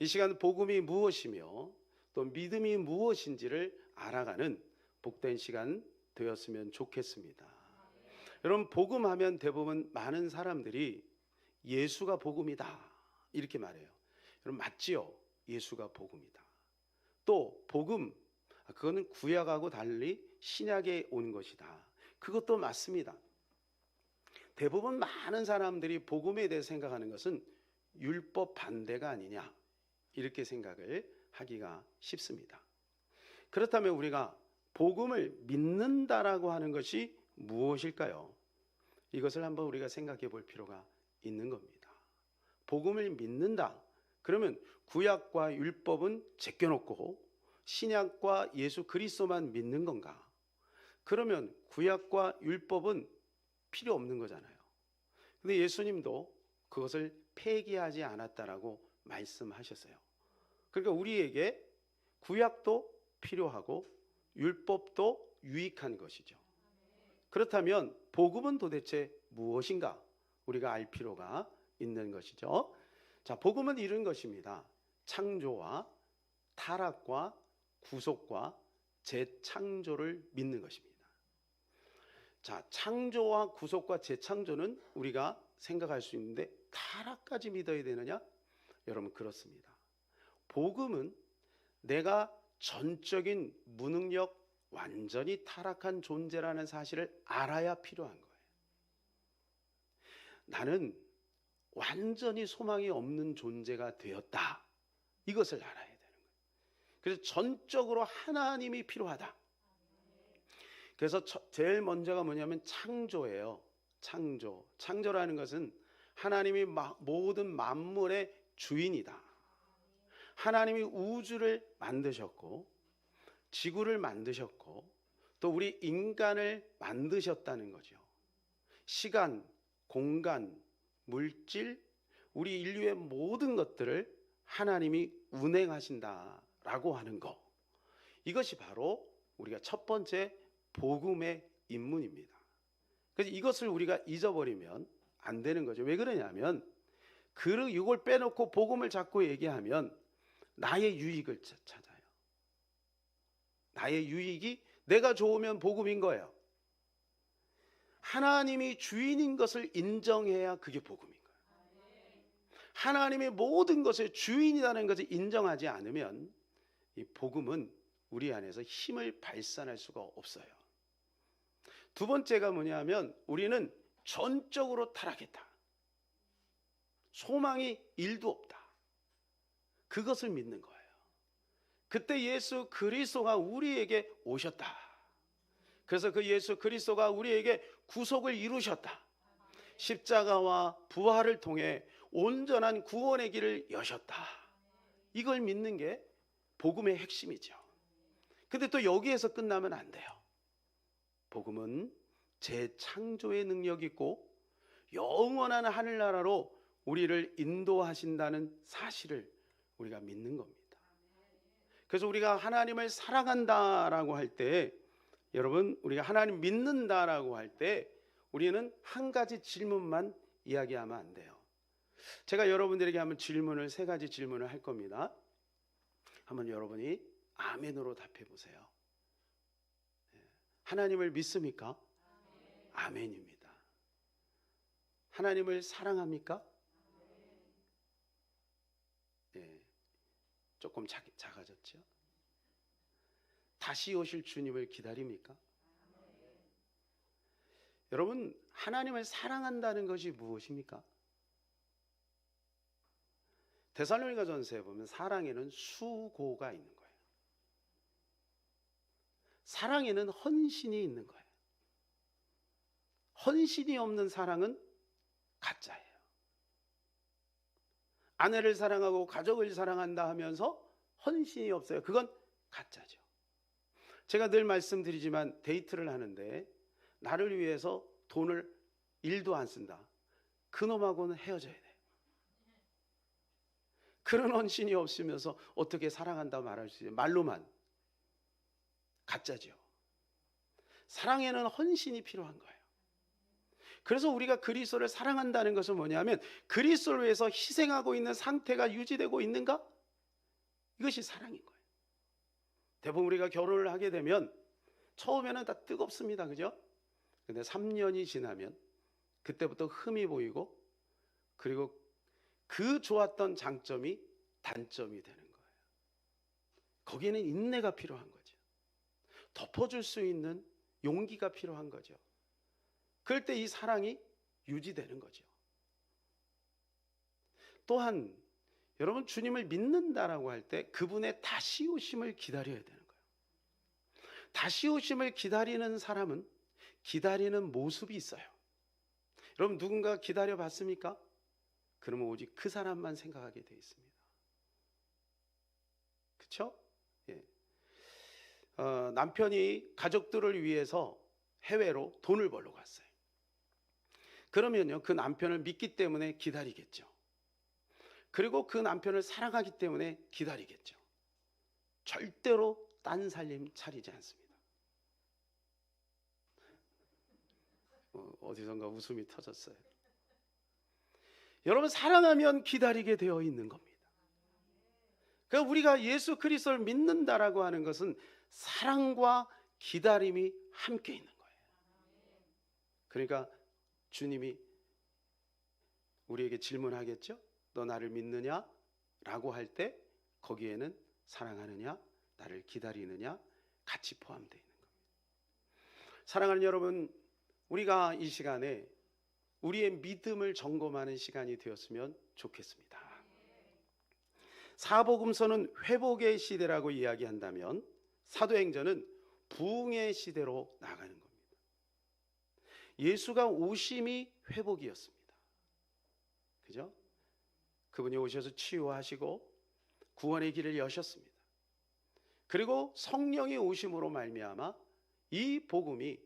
이 시간 복음이 무엇이며 또 믿음이 무엇인지를 알아가는 복된 시간 되었으면 좋겠습니다. 여러분, 복음하면 대부분 많은 사람들이 예수가 복음이다 이렇게 말해요. 여러분, 맞지요? 예수가 복음이다. 또 복음, 그거는 구약하고 달리 신약에 온 것이다. 그것도 맞습니다. 대부분 많은 사람들이 복음에 대해 생각하는 것은 율법 반대가 아니냐 이렇게 생각을 하기가 쉽습니다. 그렇다면 우리가 복음을 믿는다라고 하는 것이 무엇일까요? 이것을 한번 우리가 생각해 볼 필요가 있는 겁니다. 복음을 믿는다. 그러면 구약과 율법은 제껴놓고 신약과 예수 그리스도만 믿는 건가? 그러면 구약과 율법은 필요 없는 거잖아요. 근데 예수님도 그것을 폐기하지 않았다라고 말씀하셨어요. 그러니까 우리에게 구약도 필요하고 율법도 유익한 것이죠. 그렇다면 복음은 도대체 무엇인가? 우리가 알 필요가 있는 것이죠. 자, 복음은 이런 것입니다. 창조와 타락과 구속과 재창조를 믿는 것입니다. 자, 창조와 구속과 재창조는 우리가 생각할 수 있는데 타락까지 믿어야 되느냐? 여러분, 그렇습니다. 복음은 내가 전적인 무능력, 완전히 타락한 존재라는 사실을 알아야 필요한 거예요. 나는 완전히 소망이 없는 존재가 되었다. 이것을 알아야 되는 거예요. 그래서 전적으로 하나님이 필요하다. 그래서 제일 먼저가 뭐냐면 창조예요. 창조라는 것은 하나님이 모든 만물의 주인이다. 하나님이 우주를 만드셨고 지구를 만드셨고 또 우리 인간을 만드셨다는 거죠. 시간, 공간, 물질, 우리 인류의 모든 것들을 하나님이 운행하신다라고 하는 거. 이것이 바로 우리가 첫 번째 복음의 입문입니다. 그래서 이것을 우리가 잊어버리면 안 되는 거죠. 왜 그러냐면 이걸 빼놓고 복음을 자꾸 얘기하면 나의 유익을 찾아요. 나의 유익이 내가 좋으면 복음인 거예요. 하나님이 주인인 것을 인정해야 그게 복음인 거예요. 하나님의 모든 것의 주인이라는 것을 인정하지 않으면 이 복음은 우리 안에서 힘을 발산할 수가 없어요. 두 번째가 뭐냐면 우리는 전적으로 타락했다. 소망이 1도 없다. 그것을 믿는 거예요. 그때 예수 그리스도가 우리에게 오셨다. 그래서 그 예수 그리스도가 우리에게 구속을 이루셨다. 십자가와 부활을 통해 온전한 구원의 길을 여셨다. 이걸 믿는 게 복음의 핵심이죠. 근데 또 여기에서 끝나면 안 돼요. 복음은 재창조의 능력이 있고 영원한 하늘나라로 우리를 인도하신다는 사실을 우리가 믿는 겁니다. 그래서 우리가 하나님을 사랑한다라고 할 때, 여러분, 우리가 하나님 믿는다라고 할 때 우리는 한 가지 질문만 이야기하면 안 돼요. 제가 여러분들에게 한번 세 가지 질문을 할 겁니다. 한번 여러분이 아멘으로 답해 보세요. 하나님을 믿습니까? 아멘입니다. 하나님을 사랑합니까? 조금 작아졌죠? 다시 오실 주님을 기다립니까? 여러분, 하나님을 사랑한다는 것이 무엇입니까? 데살로니가전서에 보면 사랑에는 수고가 있는 거예요. 사랑에는 헌신이 있는 거예요. 헌신이 없는 사랑은 가짜예요. 아내를 사랑하고 가족을 사랑한다 하면서 헌신이 없어요. 그건 가짜죠. 제가 늘 말씀드리지만 데이트를 하는데 나를 위해서 돈을 1도 안 쓴다. 그놈하고는 헤어져야 돼요. 그런 헌신이 없으면서 어떻게 사랑한다 말할 수 있어요? 말로만. 가짜죠. 사랑에는 헌신이 필요한 거예요. 그래서 우리가 그리스도를 사랑한다는 것은 뭐냐면 그리스도를 위해서 희생하고 있는 상태가 유지되고 있는가? 이것이 사랑인 거예요. 대부분 우리가 결혼을 하게 되면 처음에는 다 뜨겁습니다. 그죠? 근데 3년이 지나면 그때부터 흠이 보이고, 그리고 그 좋았던 장점이 단점이 되는 거예요. 거기에는 인내가 필요한 거죠. 덮어줄 수 있는 용기가 필요한 거죠. 그럴 때 이 사랑이 유지되는 거죠. 또한 여러분, 주님을 믿는다라고 할 때 그분의 다시 오심을 기다려야 되는 거예요. 다시 오심을 기다리는 사람은 기다리는 모습이 있어요. 여러분, 누군가 기다려 봤습니까? 그러면 오직 그 사람만 생각하게 되어 있습니다. 그렇죠? 예. 남편이 가족들을 위해서 해외로 돈을 벌러 갔어요. 그러면요, 그 남편을 믿기 때문에 기다리겠죠. 그리고 그 남편을 사랑하기 때문에 기다리겠죠. 절대로 딴 살림 차리지 않습니다. 어디선가 웃음이 터졌어요. 여러분, 사랑하면 기다리게 되어 있는 겁니다. 그러니까 우리가 예수 그리스도를 믿는다라고 하는 것은 사랑과 기다림이 함께 있는 거예요. 그러니까 주님이 우리에게 질문하겠죠. 너 나를 믿느냐? 라고 할 때 거기에는 사랑하느냐, 나를 기다리느냐 같이 포함되어 있는 겁니다. 사랑하는 여러분, 우리가 이 시간에 우리의 믿음을 점검하는 시간이 되었으면 좋겠습니다. 사복음서는 회복의 시대라고 이야기한다면 사도행전은 부흥의 시대로 나가는 겁니다. 예수가 오심이 회복이었습니다. 그죠? 그분이 오셔서 치유하시고 구원의 길을 여셨습니다. 그리고 성령의 오심으로 말미암아 이 복음이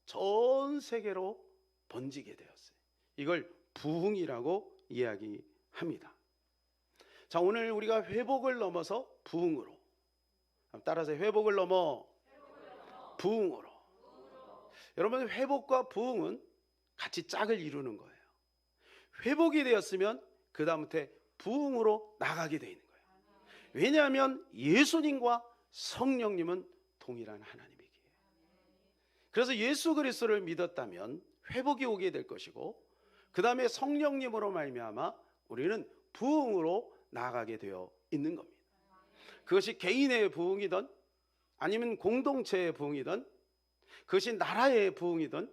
전 세계로 번지게 되었어요. 이걸 부흥이라고 이야기합니다. 자, 오늘 우리가 회복을 넘어서 부흥으로, 따라서 회복을 넘어 부흥으로. 여러분, 회복과 부흥은 같이 짝을 이루는 거예요. 회복이 되었으면 그 다음부터 부흥으로 나가게 되어 있는 거예요. 왜냐하면 예수님과 성령님은 동일한 하나님이기에. 그래서 예수 그리스도를 믿었다면 회복이 오게 될 것이고, 그 다음에 성령님으로 말미암아 우리는 부흥으로 나아가게 되어 있는 겁니다. 그것이 개인의 부흥이든 아니면 공동체의 부흥이든 그것이 나라의 부흥이든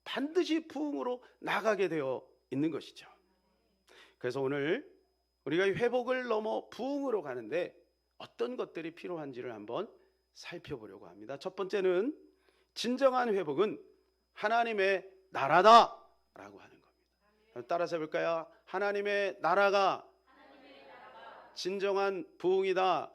반드시 부흥으로 나가게 되어 있는 것이죠. 그래서 오늘 우리가 회복을 넘어 부흥으로 가는데 어떤 것들이 필요한지를 한번 살펴보려고 합니다. 첫 번째는 진정한 회복은 하나님의 나라다 라고 하는 겁니다. 따라서 해볼까요? 하나님의 나라가 진정한 부흥이다.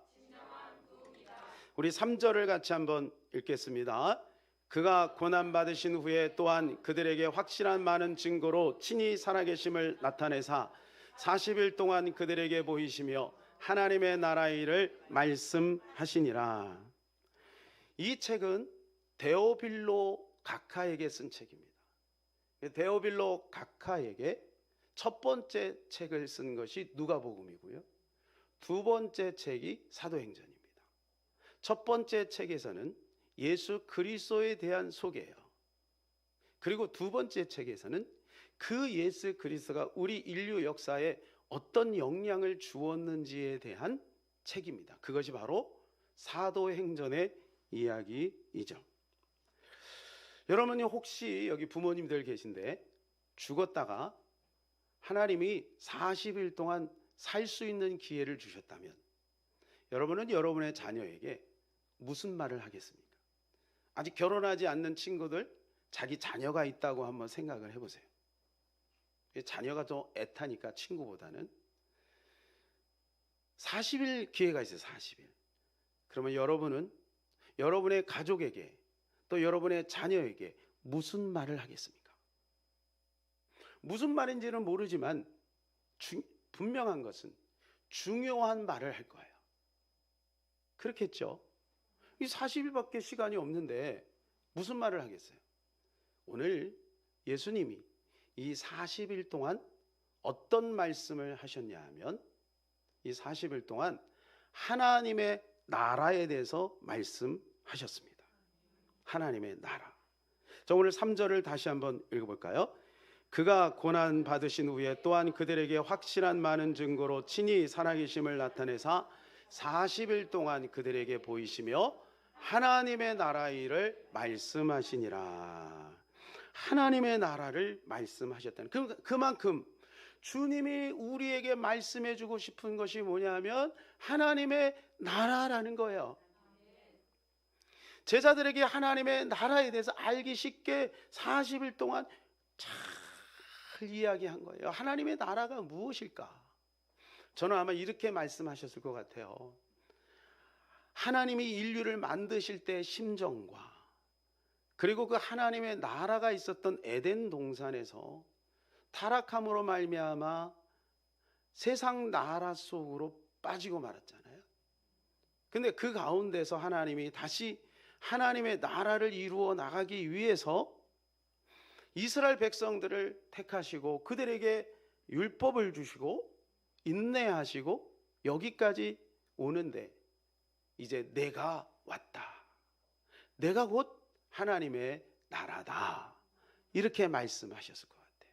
우리 3절을 같이 한번 읽겠습니다. 그가 고난받으신 후에 또한 그들에게 확실한 많은 증거로 친히 살아계심을 나타내사 40일 동안 그들에게 보이시며 하나님의 나라의 일을 말씀하시니라. 이 책은 데오빌로 각하에게 쓴 책입니다. 데오빌로 각하에게 첫 번째 책을 쓴 것이 누가복음이고요, 두 번째 책이 사도행전입니다. 첫 번째 책에서는 예수 그리스도에 대한 소개예요. 그리고 두 번째 책에서는 그 예수 그리스도가 우리 인류 역사에 어떤 영향을 주었는지에 대한 책입니다. 그것이 바로 사도행전의 이야기이죠. 여러분이 혹시 여기 부모님들 계신데 죽었다가 하나님이 40일 동안 살 수 있는 기회를 주셨다면 여러분은 여러분의 자녀에게 무슨 말을 하겠습니까? 아직 결혼하지 않는 친구들, 자기 자녀가 있다고 한번 생각을 해보세요. 자녀가 더 애타니까 친구보다는 40일 기회가 있어요. 40일. 그러면 여러분은 여러분의 가족에게 또 여러분의 자녀에게 무슨 말을 하겠습니까? 무슨 말인지는 모르지만 분명한 것은 중요한 말을 할 거예요. 그렇겠죠? 이 40일밖에 시간이 없는데 무슨 말을 하겠어요? 오늘 예수님이 이 40일 동안 어떤 말씀을 하셨냐 하면 이 40일 동안 하나님의 나라에 대해서 말씀하셨습니다. 하나님의 나라. 자, 오늘 3절을 다시 한번 읽어볼까요? 그가 고난 받으신 후에 또한 그들에게 확실한 많은 증거로 친히 살아계심을 나타내사 40일 동안 그들에게 보이시며 하나님의 나라 일을 말씀하시니라. 하나님의 나라를 말씀하셨다는, 그만큼 주님이 우리에게 말씀해 주고 싶은 것이 뭐냐면 하나님의 나라라는 거예요. 제자들에게 하나님의 나라에 대해서 알기 쉽게 40일 동안 잘 이야기한 거예요. 하나님의 나라가 무엇일까? 저는 아마 이렇게 말씀하셨을 것 같아요. 하나님이 인류를 만드실 때 심정과, 그리고 그 하나님의 나라가 있었던 에덴 동산에서 타락함으로 말미암아 세상 나라 속으로 빠지고 말았잖아요. 근데 그 가운데서 하나님이 다시 하나님의 나라를 이루어 나가기 위해서 이스라엘 백성들을 택하시고 그들에게 율법을 주시고 인내하시고 여기까지 오는데, 이제 내가 왔다, 내가 곧 하나님의 나라다, 이렇게 말씀하셨을 것 같아요.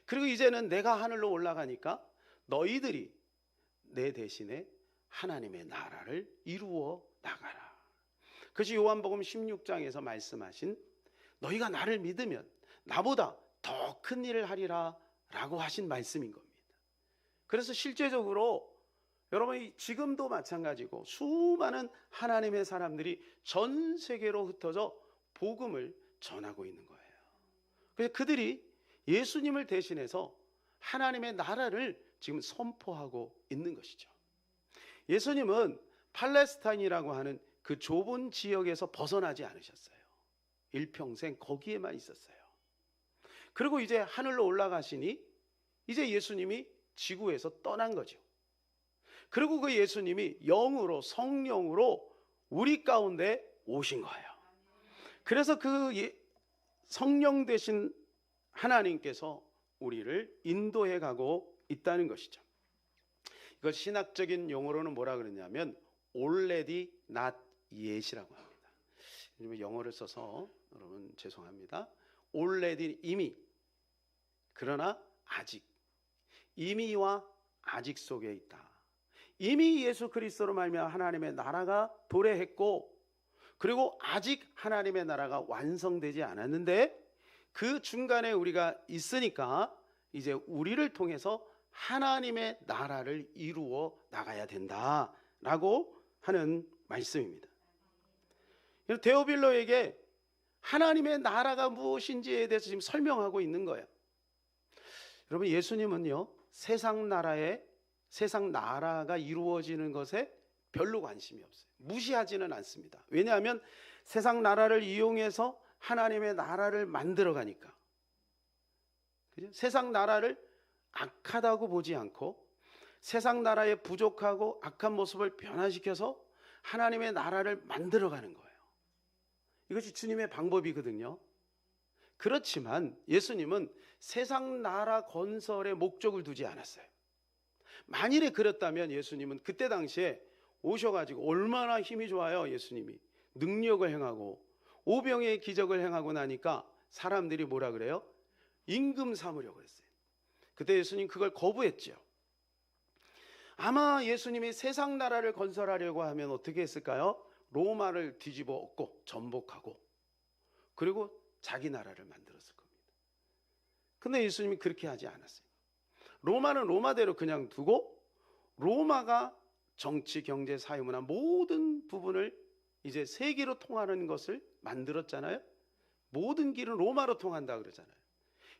그리고 이제는 내가 하늘로 올라가니까 너희들이 내 대신에 하나님의 나라를 이루어 나가라. 그것이 요한복음 16장에서 말씀하신 너희가 나를 믿으면 나보다 더 큰 일을 하리라 라고 하신 말씀인 겁니다. 그래서 실제적으로 여러분이 지금도 마찬가지고 수많은 하나님의 사람들이 전 세계로 흩어져 복음을 전하고 있는 거예요. 그래서 그들이 예수님을 대신해서 하나님의 나라를 지금 선포하고 있는 것이죠. 예수님은 팔레스타인이라고 하는 그 좁은 지역에서 벗어나지 않으셨어요. 일평생 거기에만 있었어요. 그리고 이제 하늘로 올라가시니 이제 예수님이 지구에서 떠난 거죠. 그리고 그 예수님이 영으로, 성령으로 우리 가운데 오신 거예요. 그래서 그 성령 되신 하나님께서 우리를 인도해 가고 있다는 것이죠. 이것 신학적인 용어로는 뭐라 그러냐면 already not yet이라고 합니다. 요즘 영어를 써서 여러분 죄송합니다. already 이미, 그러나 아직, 이미와 아직 속에 있다. 이미 예수 그리스도로 말미암아 하나님의 나라가 도래했고, 그리고 아직 하나님의 나라가 완성되지 않았는데 그 중간에 우리가 있으니까 이제 우리를 통해서 하나님의 나라를 이루어 나가야 된다라고 하는 말씀입니다. 데오빌로에게 하나님의 나라가 무엇인지에 대해서 지금 설명하고 있는 거예요. 여러분, 예수님은요, 세상 나라가 이루어지는 것에 별로 관심이 없어요. 무시하지는 않습니다. 왜냐하면 세상 나라를 이용해서 하나님의 나라를 만들어 가니까. 그죠? 세상 나라를 악하다고 보지 않고 세상 나라의 부족하고 악한 모습을 변화시켜서 하나님의 나라를 만들어 가는 거예요. 이것이 주님의 방법이거든요. 그렇지만 예수님은 세상 나라 건설에 목적을 두지 않았어요. 만일에 그랬다면 예수님은 그때 당시에 오셔가지고 얼마나 힘이 좋아요. 예수님이 능력을 행하고 오병의 기적을 행하고 나니까 사람들이 뭐라 그래요? 임금 삼으려고 했어요. 그때 예수님 그걸 거부했죠. 아마 예수님이 세상 나라를 건설하려고 하면 어떻게 했을까요? 로마를 뒤집어 엎고 전복하고 그리고 자기 나라를 만들었을 겁니다. 근데 예수님이 그렇게 하지 않았어요. 로마는 로마대로 그냥 두고 로마가 정치, 경제, 사회, 문화 모든 부분을 이제 세계로 통하는 것을 만들었잖아요. 모든 길은 로마로 통한다 그러잖아요.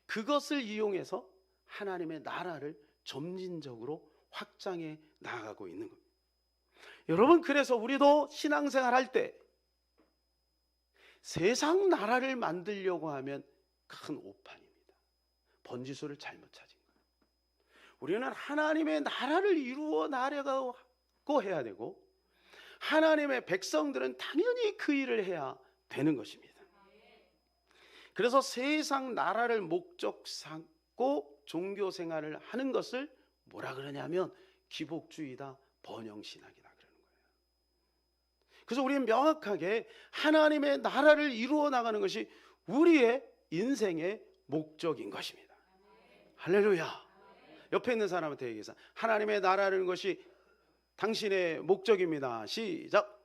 그것을 이용해서 하나님의 나라를 점진적으로 확장해 나아가고 있는 겁니다. 여러분, 그래서 우리도 신앙생활 할 때 세상 나라를 만들려고 하면 큰 오판입니다. 번지수를 잘못 찾은 거예요. 우리는 하나님의 나라를 이루어 나가고 해야 되고 하나님의 백성들은 당연히 그 일을 해야 되는 것입니다. 그래서 세상 나라를 목적 삼고 종교 생활을 하는 것을 뭐라 그러냐면 기복주의다, 번영신학이다 그래요. 그래서 우리는 명확하게 하나님의 나라를 이루어 나가는 것이 우리의 인생의 목적인 것입니다. 할렐루야. 옆에 있는 사람한테 얘기해서 하나님의 나라라는 것이 당신의 목적입니다. 시작.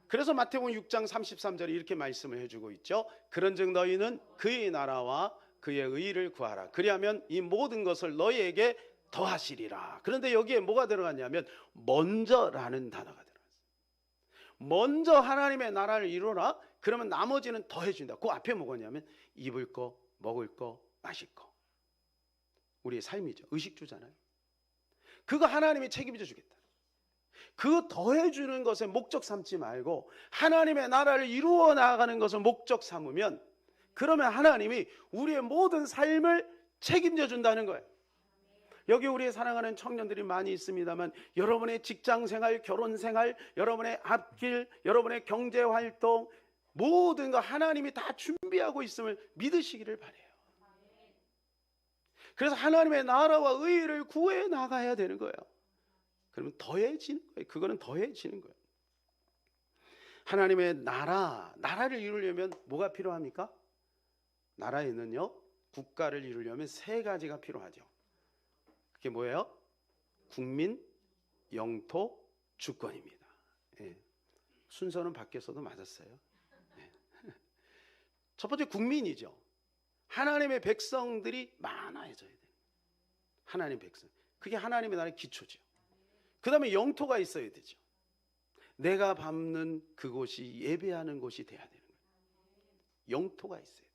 그래서 마태복음 6장 33절에 이렇게 말씀을 해주고 있죠. 그런즉 너희는 그의 나라와 그의 의의를 구하라. 그리하면 이 모든 것을 너희에게 더하시리라. 그런데 여기에 뭐가 들어갔냐면 먼저라는 단어가 들어갔어요. 먼저 하나님의 나라를 이루라. 그러면 나머지는 더해준다. 그 앞에 뭐냐면 입을 거, 먹을 거, 마실 거. 우리의 삶이죠. 의식주잖아요. 그거 하나님이 책임져 주겠다. 그 더해주는 것에 목적 삼지 말고 하나님의 나라를 이루어 나가는 것을 목적 삼으면, 그러면 하나님이 우리의 모든 삶을 책임져 준다는 거예요. 여기 우리 사랑하는 청년들이 많이 있습니다만, 여러분의 직장생활, 결혼생활, 여러분의 앞길, 여러분의 경제활동, 모든 거 하나님이 다 준비하고 있음을 믿으시기를 바라요. 그래서 하나님의 나라와 의의를 구해 나가야 되는 거예요. 그러면 더해지는 거예요. 그거는 더해지는 거예요. 하나님의 나라를 이루려면 뭐가 필요합니까? 나라에는요, 국가를 이루려면 세 가지가 필요하죠. 그게 뭐예요? 국민, 영토, 주권입니다. 예. 순서는 바뀌어서도 맞았어요. 예. 첫 번째 국민이죠. 하나님의 백성들이 많아져야 돼요. 하나님의 백성. 그게 하나님의 나라의 기초죠. 그 다음에 영토가 있어야 되죠. 내가 밟는 그곳이 예배하는 곳이 돼야 되는 거예요. 영토가 있어야 돼요.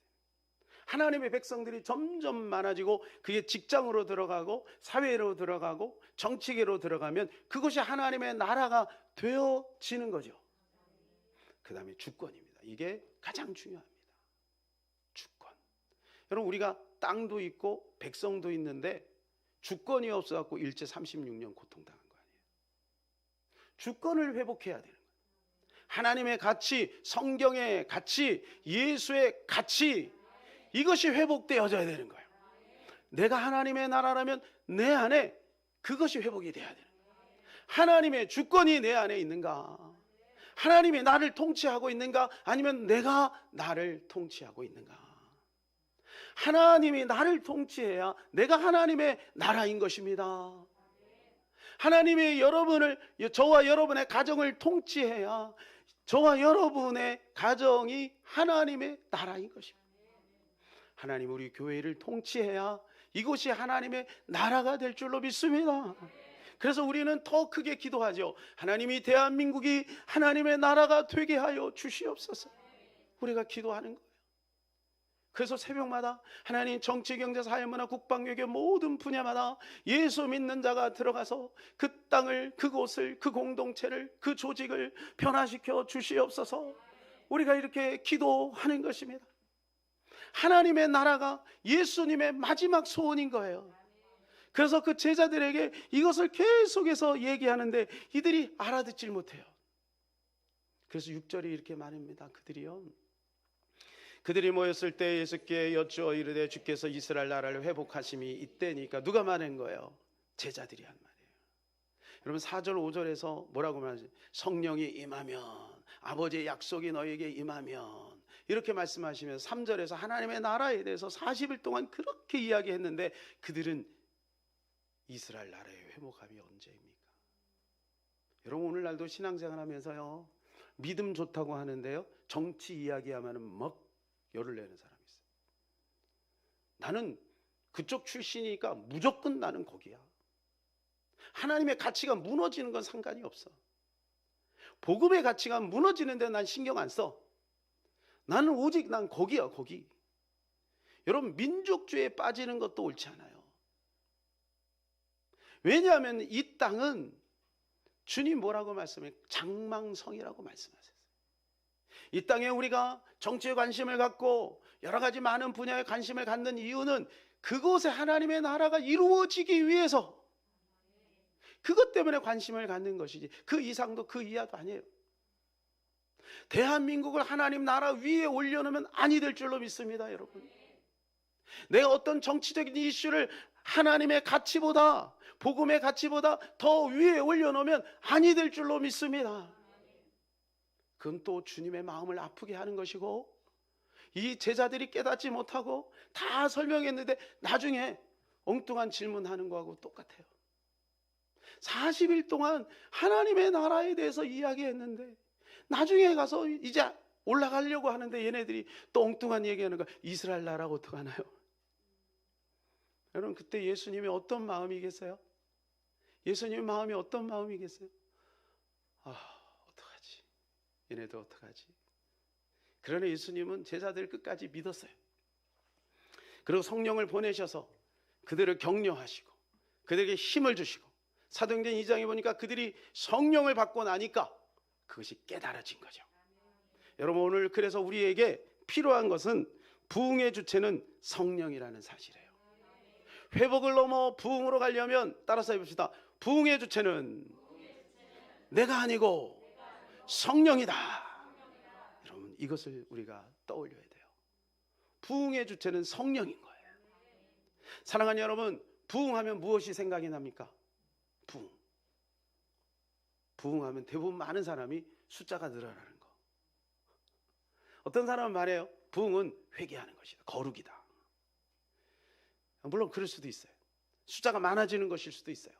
하나님의 백성들이 점점 많아지고 그게 직장으로 들어가고 사회로 들어가고 정치계로 들어가면 그것이 하나님의 나라가 되어지는 거죠. 그 다음에 주권입니다. 이게 가장 중요합니다. 주권. 여러분, 우리가 땅도 있고 백성도 있는데 주권이 없어갖고 일제 36년 고통당한 거 아니에요. 주권을 회복해야 되는 거예요. 하나님의 가치, 성경의 가치, 예수의 가치, 이것이 회복되어져야 되는 거예요. 내가 하나님의 나라라면 내 안에 그것이 회복이 돼야 되는 거예요. 하나님의 주권이 내 안에 있는가? 하나님이 나를 통치하고 있는가? 아니면 내가 나를 통치하고 있는가? 하나님이 나를 통치해야 내가 하나님의 나라인 것입니다. 하나님이 저와 여러분의 가정을 통치해야 저와 여러분의 가정이 하나님의 나라인 것입니다. 하나님 우리 교회를 통치해야 이곳이 하나님의 나라가 될 줄로 믿습니다. 그래서 우리는 더 크게 기도하죠. 하나님이 대한민국이 하나님의 나라가 되게 하여 주시옵소서. 우리가 기도하는 거예요. 그래서 새벽마다 하나님 정치, 경제, 사회, 문화, 국방, 외교 모든 분야마다 예수 믿는 자가 들어가서 그 땅을, 그곳을, 그 공동체를, 그 조직을 변화시켜 주시옵소서. 우리가 이렇게 기도하는 것입니다. 하나님의 나라가 예수님의 마지막 소원인 거예요. 그래서 그 제자들에게 이것을 계속해서 얘기하는데 이들이 알아듣질 못해요. 그래서 6절에 이렇게 말합니다. 그들이 모였을 때 예수께 여쭈어 이르되 주께서 이스라엘 나라를 회복하심이 이때니까. 누가 말한 거예요? 제자들이 한 말이에요. 여러분 4절 5절에서 뭐라고 말하죠? 성령이 임하면, 아버지의 약속이 너에게 임하면, 이렇게 말씀하시면서 3절에서 하나님의 나라에 대해서 40일 동안 그렇게 이야기했는데 그들은 이스라엘 나라의 회복함이 언제입니까? 여러분 오늘날도 신앙생활 하면서요, 믿음 좋다고 하는데요, 정치 이야기하면 막 열을 내는 사람이 있어요. 나는 그쪽 출신이니까 무조건 나는 거기야. 하나님의 가치가 무너지는 건 상관이 없어. 복음의 가치가 무너지는데 난 신경 안 써. 나는 오직 난 거기야, 거기. 여러분 민족주의에 빠지는 것도 옳지 않아요. 왜냐하면 이 땅은 주님 뭐라고 말씀해요? 장망성이라고 말씀하셨어요. 이 땅에 우리가 정치에 관심을 갖고 여러 가지 많은 분야에 관심을 갖는 이유는 그곳에 하나님의 나라가 이루어지기 위해서, 그것 때문에 관심을 갖는 것이지 그 이상도 그 이하도 아니에요. 대한민국을 하나님 나라 위에 올려놓으면 아니 될 줄로 믿습니다. 여러분, 내가 어떤 정치적인 이슈를 하나님의 가치보다 복음의 가치보다 더 위에 올려놓으면 아니 될 줄로 믿습니다. 그건 또 주님의 마음을 아프게 하는 것이고, 이 제자들이 깨닫지 못하고 다 설명했는데 나중에 엉뚱한 질문하는 거하고 똑같아요. 40일 동안 하나님의 나라에 대해서 이야기했는데 나중에 가서 이제 올라가려고 하는데 얘네들이 또 엉뚱한 얘기하는 거야. 이스라엘 나라가 어떡하나요? 여러분, 그때 예수님이 어떤 마음이겠어요? 예수님의 마음이 어떤 마음이겠어요? 어떡하지? 얘네들 어떡하지? 그러나 예수님은 제자들 끝까지 믿었어요. 그리고 성령을 보내셔서 그들을 격려하시고 그들에게 힘을 주시고, 사도행전 2장에 보니까 그들이 성령을 받고 나니까 그것이 깨달아진 거죠. 여러분, 오늘 그래서 우리에게 필요한 것은 부흥의 주체는 성령이라는 사실이에요. 회복을 넘어 부흥으로 가려면 따라서 해봅시다. 부흥의 주체는 내가 아니고 성령이다. 여러분, 이것을 우리가 떠올려야 돼요. 부흥의 주체는 성령인 거예요. 사랑하는 여러분, 부흥하면 무엇이 생각이 납니까? 부흥하면 대부분 많은 사람이 숫자가 늘어나는 거. 어떤 사람은 말해요. 부흥은 회개하는 것이다, 거룩이다. 물론 그럴 수도 있어요. 숫자가 많아지는 것일 수도 있어요.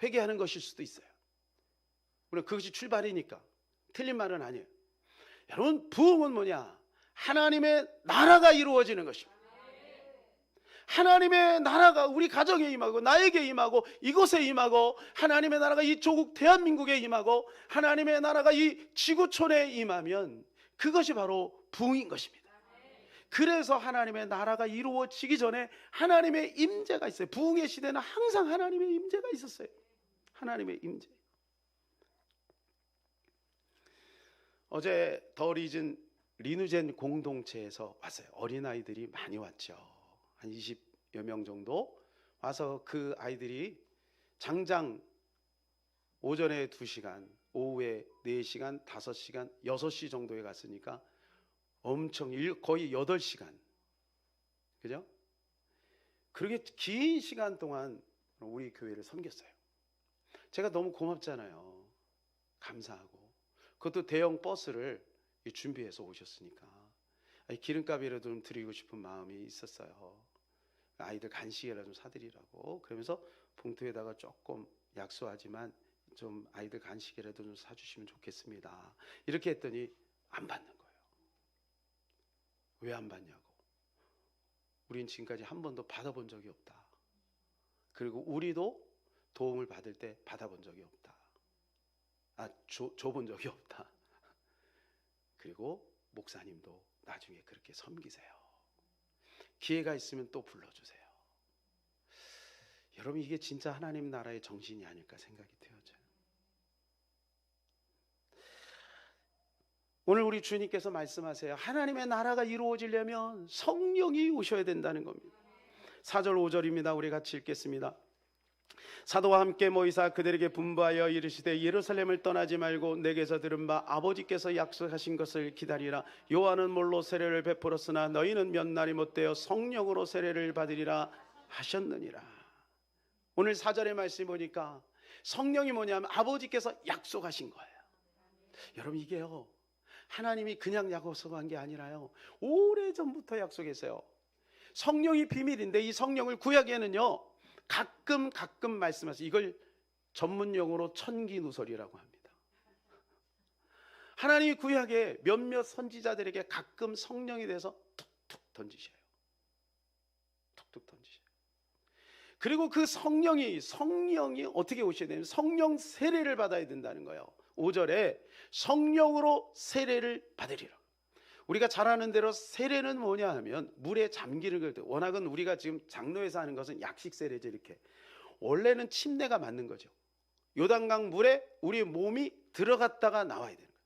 회개하는 것일 수도 있어요. 물론 그것이 출발이니까 틀린 말은 아니에요. 여러분, 부흥은 뭐냐? 하나님의 나라가 이루어지는 것입니다. 하나님의 나라가 우리 가정에 임하고 나에게 임하고 이곳에 임하고, 하나님의 나라가 이 조국 대한민국에 임하고, 하나님의 나라가 이 지구촌에 임하면 그것이 바로 부흥인 것입니다. 그래서 하나님의 나라가 이루어지기 전에 하나님의 임재가 있어요. 부흥의 시대는 항상 하나님의 임재가 있었어요. 하나님의 임재. 어제 더 리즌 리누젠 공동체에서 왔어요. 어린아이들이 많이 왔죠. 한 20여 명 정도 와서 그 아이들이 장장 오전에 2시간, 오후에 4시간, 5시간, 6시 정도에 갔으니까 엄청 거의 8시간, 그죠? 그렇게 긴 시간 동안 우리 교회를 섬겼어요. 제가 너무 고맙잖아요. 감사하고. 그것도 대형 버스를 준비해서 오셨으니까 기름값이라도 좀 드리고 싶은 마음이 있었어요. 아이들 간식이라도 좀 사드리라고. 그러면서 봉투에다가 조금 약소하지만 좀 아이들 간식이라도 좀 사주시면 좋겠습니다. 이렇게 했더니 안 받는 거예요. 왜 안 받냐고. 우린 지금까지 한 번도 받아본 적이 없다. 그리고 우리도 도움을 받을 때 받아본 적이 없다. 줘본 적이 없다. 그리고 목사님도 나중에 그렇게 섬기세요. 기회가 있으면 또 불러주세요. 여러분, 이게 진짜 하나님 나라의 정신이 아닐까 생각이 되어져요. 오늘 우리 주님께서 말씀하세요. 하나님의 나라가 이루어지려면 성령이 오셔야 된다는 겁니다. 4절 5절입니다. 우리 같이 읽겠습니다. 사도와 함께 모이사 그들에게 분부하여 이르시되 예루살렘을 떠나지 말고 내게서 들은 바 아버지께서 약속하신 것을 기다리라. 요한은 물로 세례를 베풀었으나 너희는 몇 날이 못되어 성령으로 세례를 받으리라 하셨느니라. 오늘 4절의 말씀 보니까 성령이 뭐냐면 아버지께서 약속하신 거예요. 여러분, 이게요, 하나님이 그냥 약속한 게 아니라요, 오래전부터 약속했어요. 성령이 비밀인데 이 성령을 구약에는요 가끔 말씀하세요. 이걸 전문용어로 천기누설이라고 합니다. 하나님이 구약에 몇몇 선지자들에게 가끔 성령에 대해서 툭툭 던지셔요. 툭툭 던지셔요. 그리고 그 성령이 어떻게 오셔야 되냐면 성령 세례를 받아야 된다는 거예요. 5절에 성령으로 세례를 받으리라. 우리가 잘 아는 대로 세례는 뭐냐 하면 물에 잠기는 걸 때, 워낙은 우리가 지금 장로에서 하는 것은 약식 세례죠. 이렇게 원래는 침례가 맞는 거죠. 요단강 물에 우리 몸이 들어갔다가 나와야 되는 거예요.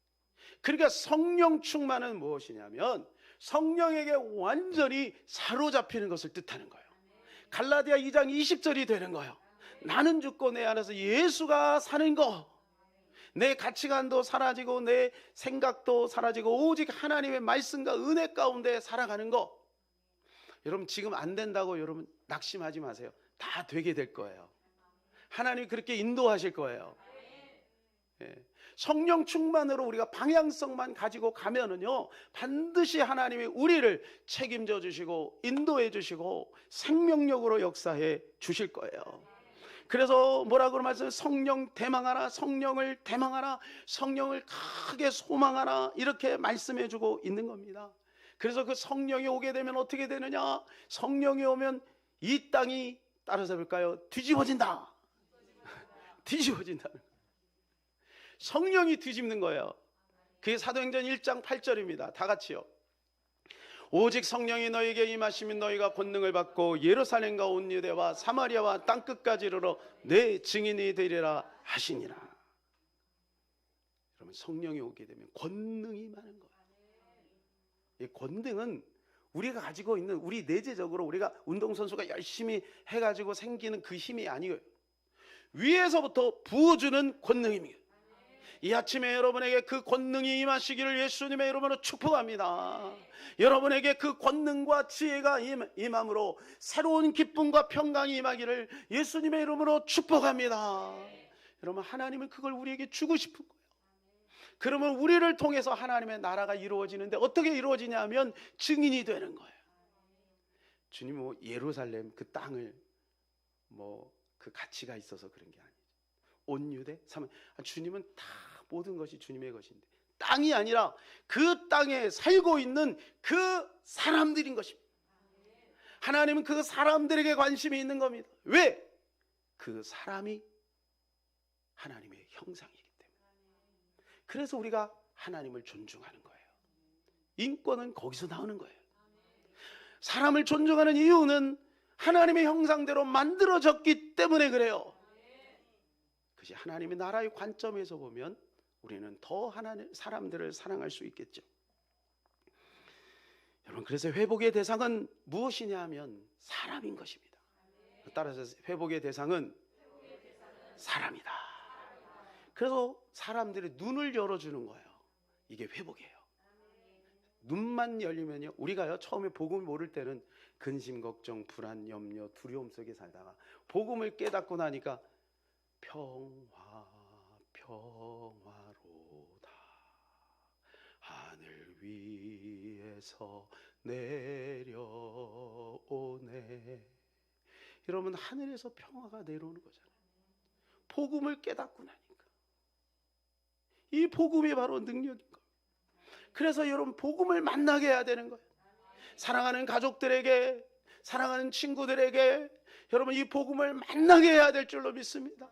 그러니까 성령 충만은 무엇이냐면 성령에게 완전히 사로잡히는 것을 뜻하는 거예요. 갈라디아 2장 20절이 되는 거예요. 나는 죽고 내 안에서 예수가 사는 거, 내 가치관도 사라지고 내 생각도 사라지고 오직 하나님의 말씀과 은혜 가운데 살아가는 거. 여러분, 지금 안 된다고 여러분 낙심하지 마세요. 다 되게 될 거예요. 하나님이 그렇게 인도하실 거예요. 예. 성령 충만으로 우리가 방향성만 가지고 가면은요, 반드시 하나님이 우리를 책임져 주시고 인도해 주시고 생명력으로 역사해 주실 거예요. 그래서 뭐라고 말씀해요? 성령 대망하라, 성령을 대망하라, 성령을 크게 소망하라, 이렇게 말씀해 주고 있는 겁니다. 그래서 그 성령이 오게 되면 어떻게 되느냐? 성령이 오면 이 땅이 따라서 볼까요? 뒤집어진다. 뒤집어진다는 거예요. 성령이 뒤집는 거예요. 그게 사도행전 1장 8절입니다. 다 같이요. 오직 성령이 너에게 임하시면 너희가 권능을 받고 예루살렘과 온 유대와 사마리아와 땅끝까지 이르러 내 증인이 되리라 하시니라. 여러분, 성령이 오게 되면 권능이 임하는 거예요. 이 권능은 우리가 가지고 있는, 우리 내재적으로 우리가 운동선수가 열심히 해가지고 생기는 그 힘이 아니에요. 위에서부터 부어주는 권능입니다. 이 아침에 여러분에게 그 권능이 임하시기를 예수님의 이름으로 축복합니다. 여러분에게 그 권능과 지혜가 임함으로 새로운 기쁨과 평강이 임하기를 예수님의 이름으로 축복합니다. 여러분, 하나님은 그걸 우리에게 주고 싶은 거예요. 그러면 우리를 통해서 하나님의 나라가 이루어지는데 어떻게 이루어지냐면 증인이 되는 거예요. 주님 뭐 예루살렘 그 땅을 뭐 그 가치가 있어서 그런 게 아니죠. 온 유대, 사마리아, 주님은 다 모든 것이 주님의 것인데 땅이 아니라 그 땅에 살고 있는 그 사람들인 것입니다. 하나님은 그 사람들에게 관심이 있는 겁니다. 왜? 그 사람이 하나님의 형상이기 때문에. 그래서 우리가 하나님을 존중하는 거예요. 인권은 거기서 나오는 거예요. 사람을 존중하는 이유는 하나님의 형상대로 만들어졌기 때문에 그래요. 그것이 하나님의 나라의 관점에서 보면 우리는 더 하나님 사람들을 사랑할 수 있겠죠. 여러분, 그래서 회복의 대상은 무엇이냐 하면 사람인 것입니다. 따라서 회복의 대상은 사람이다. 그래서 사람들의 눈을 열어주는 거예요. 이게 회복이에요. 눈만 열리면요, 우리가요 처음에 복음을 모를 때는 근심, 걱정, 불안, 염려, 두려움 속에 살다가 복음을 깨닫고 나니까 평화, 평화로다. 하늘 위에서 내려오네. 여러분, 하늘에서 평화가 내려오는 거잖아요. 복음을 깨닫고 나니까. 이 복음이 바로 능력인 거예요. 그래서 여러분, 복음을 만나게 해야 되는 거예요. 사랑하는 가족들에게, 사랑하는 친구들에게 여러분, 이 복음을 만나게 해야 될 줄로 믿습니다.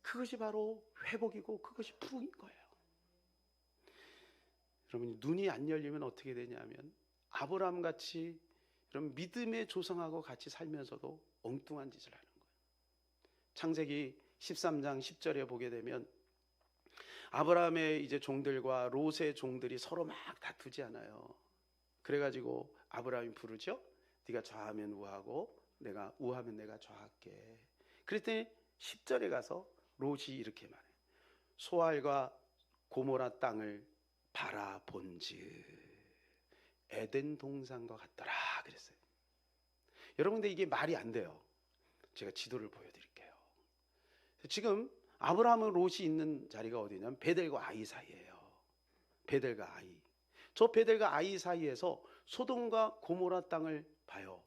그것이 바로 회복이고 그것이 부흥인 거예요. 여러분, 눈이 안 열리면 어떻게 되냐면 아브라함 같이 여러분 믿음의 조상하고 같이 살면서도 엉뚱한 짓을 하는 거예요. 창세기 13장 10절에 보게 되면 아브라함의 이제 종들과 롯의 종들이 서로 막 다투지 않아요. 그래가지고 아브라함이 부르죠. 네가 좌하면 우하고 내가 우하면 내가 좌할게. 그랬더니 10절에 가서 롯이 이렇게 말해요. 소알과 고모라 땅을 바라본즉 에덴 동산과 같더라 그랬어요. 여러분, 근데 이게 말이 안 돼요. 제가 지도를 보여드릴게요. 지금 아브라함과 롯이 있는 자리가 어디냐면 베델과 아이 사이예요. 베델과 아이. 저 베델과 아이 사이에서 소돔과 고모라 땅을 봐요.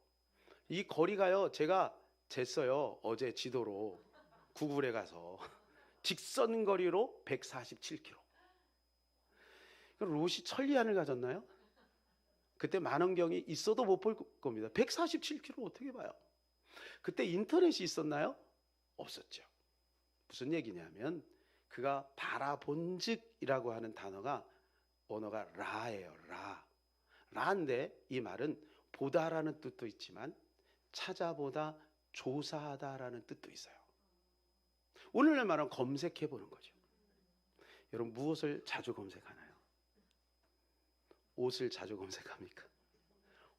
이 거리가요, 제가 쟀어요. 어제 지도로 구글에 가서 직선 거리로 147km. 롯이 천리안을 가졌나요? 그때 만원경이 있어도 못 볼 겁니다. 147km 어떻게 봐요? 그때 인터넷이 있었나요? 없었죠. 무슨 얘기냐면 그가 바라본즉이라고 하는 단어가 언어가 라예요. 라인데 이 말은 보다라는 뜻도 있지만 찾아보다, 조사하다라는 뜻도 있어요. 오늘날 말은 검색해 보는 거죠. 여러분, 무엇을 자주 검색하나요? 옷을 자주 검색합니까?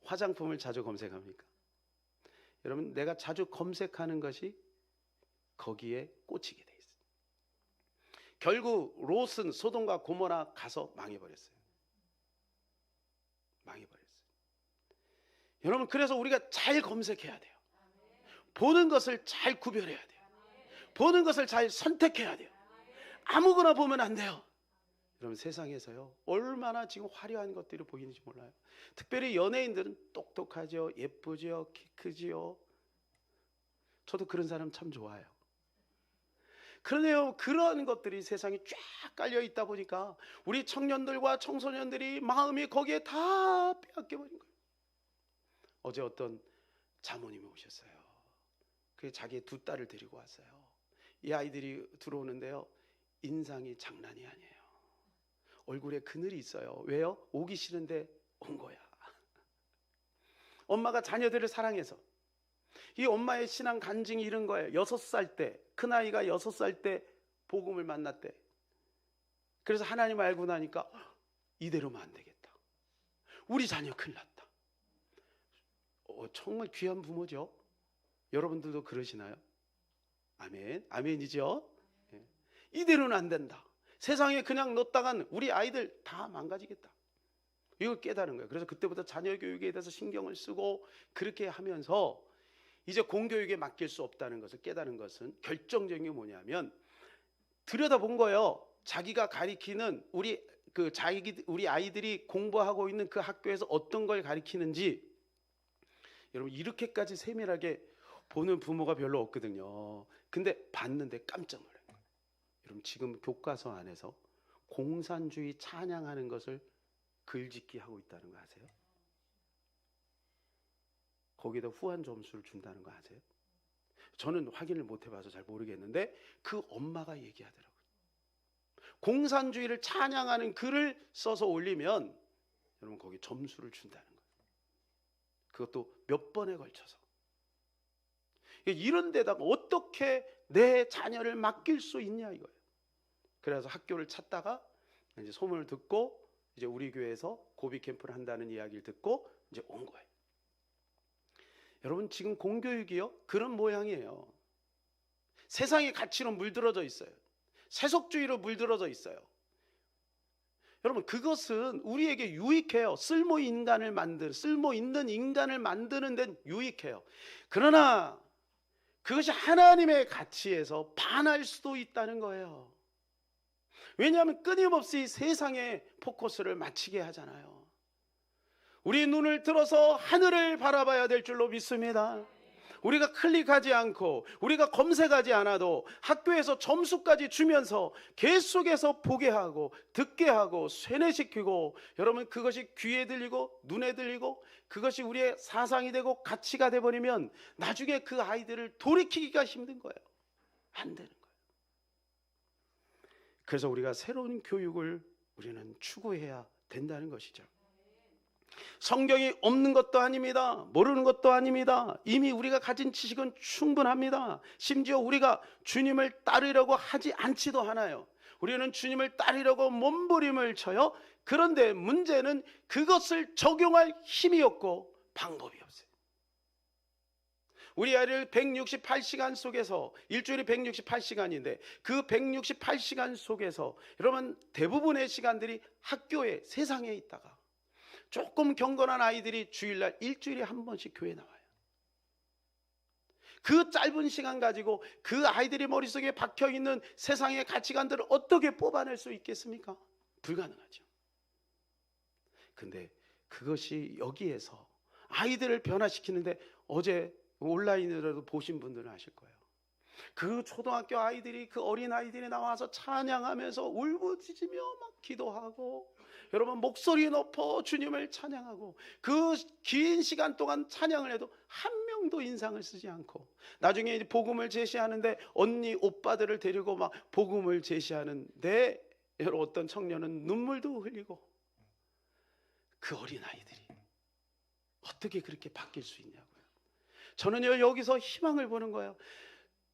화장품을 자주 검색합니까? 여러분, 내가 자주 검색하는 것이 거기에 꽂히게 돼 있어요. 결국 롯은 소돔과 고모라 가서 망해버렸어요. 망해버렸어요. 여러분, 그래서 우리가 잘 검색해야 돼요. 보는 것을 잘 구별해야 돼요. 보는 것을 잘 선택해야 돼요. 아무거나 보면 안 돼요. 여러분, 세상에서요 얼마나 지금 화려한 것들이 보이는지 몰라요. 특별히 연예인들은 똑똑하죠, 예쁘죠, 키 크지요. 저도 그런 사람 참 좋아해요. 그런데요, 그런 것들이 세상에 쫙 깔려 있다 보니까 우리 청년들과 청소년들이 마음이 거기에 다 빼앗겨버린 거예요. 어제 어떤 자모님이 오셨어요. 그 자기의 두 딸을 데리고 왔어요. 이 아이들이 들어오는데요, 인상이 장난이 아니에요. 얼굴에 그늘이 있어요. 왜요? 오기 싫은데 온 거야. 엄마가 자녀들을 사랑해서. 이 엄마의 신앙 간증이 이런 거예요. 6살 때, 큰아이가 6살 때 복음을 만났대. 그래서 하나님 알고 나니까 이대로면 안 되겠다. 우리 자녀 큰일 났다. 정말 귀한 부모죠. 여러분들도 그러시나요? 아멘. 아멘이죠. 이대로는 안 된다. 세상에 그냥 넣었다간 우리 아이들 다 망가지겠다. 이걸 깨달은 거예요. 그래서 그때부터 자녀 교육에 대해서 신경을 쓰고 그렇게 하면서 이제 공교육에 맡길 수 없다는 것을 깨달은 것은 결정적인 게 뭐냐면, 들여다본 거예요. 자기가 가리키는 우리 아이들이 공부하고 있는 그 학교에서 어떤 걸 가리키는지. 여러분, 이렇게까지 세밀하게 보는 부모가 별로 없거든요. 근데 봤는데 깜짝 놀란 거예요. 여러분, 지금 교과서 안에서 공산주의 찬양하는 것을 글짓기 하고 있다는 거 아세요? 거기에다 후한 점수를 준다는 거 아세요? 저는 확인을 못 해봐서 잘 모르겠는데 그 엄마가 얘기하더라고요. 공산주의를 찬양하는 글을 써서 올리면 여러분 거기 점수를 준다는 거예요. 그것도 몇 번에 걸쳐서. 이런 데다가 어떻게 내 자녀를 맡길 수 있냐 이거예요. 그래서 학교를 찾다가 이제 소문을 듣고 이제 우리 교회에서 고비 캠프를 한다는 이야기를 듣고 이제 온 거예요. 여러분, 지금 공교육이요 그런 모양이에요. 세상의 가치로 물들어져 있어요. 세속주의로 물들어져 있어요. 여러분, 그것은 우리에게 유익해요. 쓸모 있는 인간을 만드는 데는 유익해요. 그러나 그것이 하나님의 가치에서 반할 수도 있다는 거예요. 왜냐하면 끊임없이 세상에 포커스를 맞추게 하잖아요. 우리 눈을 들어서 하늘을 바라봐야 될 줄로 믿습니다. 우리가 클릭하지 않고 우리가 검색하지 않아도 학교에서 점수까지 주면서 계속해서 보게 하고 듣게 하고 세뇌시키고, 여러분 그것이 귀에 들리고 눈에 들리고 그것이 우리의 사상이 되고 가치가 돼버리면 나중에 그 아이들을 돌이키기가 힘든 거예요. 안 되는 거예요. 그래서 우리가 새로운 교육을 우리는 추구해야 된다는 것이죠. 성경이 없는 것도 아닙니다. 모르는 것도 아닙니다. 이미 우리가 가진 지식은 충분합니다. 심지어 우리가 주님을 따르려고 하지 않지도 않아요. 우리는 주님을 따르려고 몸부림을 쳐요. 그런데 문제는 그것을 적용할 힘이 없고 방법이 없어요. 우리 아이를 168시간 속에서, 일주일이 168시간인데 그 168시간 속에서 여러분 대부분의 시간들이 학교에, 세상에 있다가 조금 경건한 아이들이 주일날 일주일에 한 번씩 교회 나와요. 그 짧은 시간 가지고 그 아이들이 머릿속에 박혀있는 세상의 가치관들을 어떻게 뽑아낼 수 있겠습니까? 불가능하죠. 근데 그것이 여기에서 아이들을 변화시키는데, 어제 온라인으로도 보신 분들은 아실 거예요. 그 초등학교 아이들이, 그 어린 아이들이 나와서 찬양하면서 울부짖으며 막 기도하고, 여러분 목소리 높여 주님을 찬양하고, 그 긴 시간 동안 찬양을 해도 한 명도 인상을 쓰지 않고, 나중에 이제 복음을 제시하는데 언니 오빠들을 데리고 막 복음을 제시하는데 여러분 어떤 청년은 눈물도 흘리고, 그 어린 아이들이 어떻게 그렇게 바뀔 수 있냐고요. 저는요 여기서 희망을 보는 거예요.